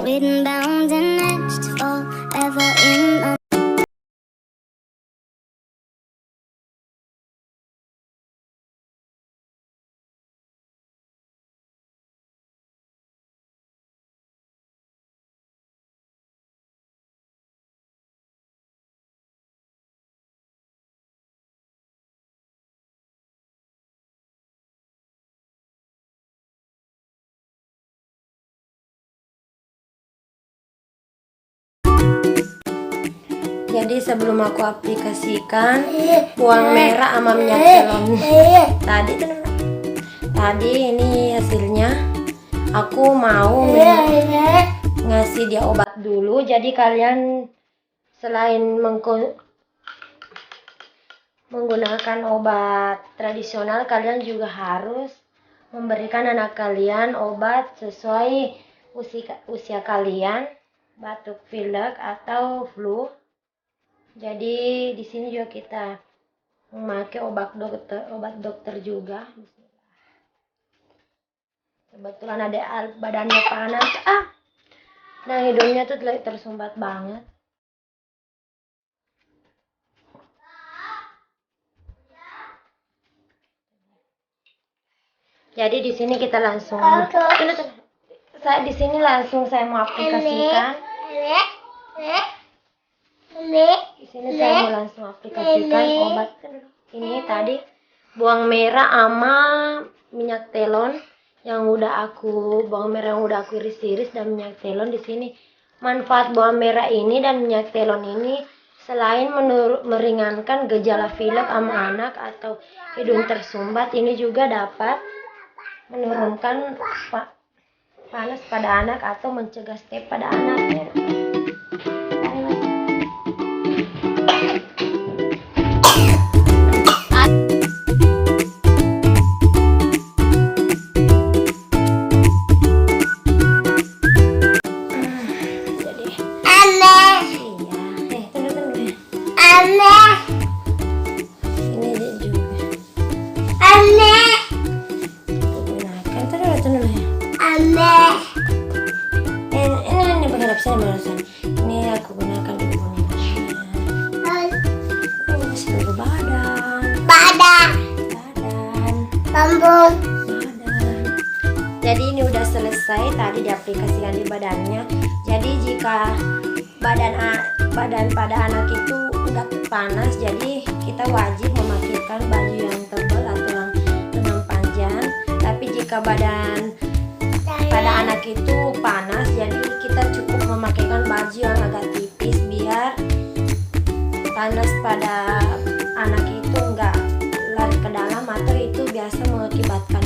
Written, bound and etched forever in a Jadi sebelum aku aplikasikan bawang merah sama minyak telon tadi ini hasilnya. Aku mau ngasih dia obat dulu. Jadi kalian selain menggunakan obat tradisional, kalian juga harus memberikan anak kalian obat sesuai usia kalian, batuk pilek atau flu. Jadi di sini juga kita memakai obat dokter juga. Kebetulan ada badannya panas, nah hidungnya tuh tersumbat banget. Jadi di sini kita langsung, di sini langsung saya mau aplikasikan. Di sini saya mau langsung aplikasikan obat ini tadi, bawang merah sama minyak telon bawang merah yang udah aku iris-iris dan minyak telon. Di sini manfaat bawang merah ini dan minyak telon ini selain meringankan gejala pilek sama anak atau hidung tersumbat, ini juga dapat menurunkan panas pada anak atau mencegah step pada anaknya. Ini berharap saya barusan. Ini aku gunakan di seluruh badan. Jadi ini udah selesai tadi diaplikasikan di badannya. Jadi jika badan pada anak itu udah panas, jadi kita wajib memakaikan baju yang tebal atau yang lengan panjang. Tapi jika badan pada anak itu panas, jadi kita cukup memakaikan baju yang agak tipis biar panas pada anak itu enggak lari ke dalam atau itu biasa mengakibatkan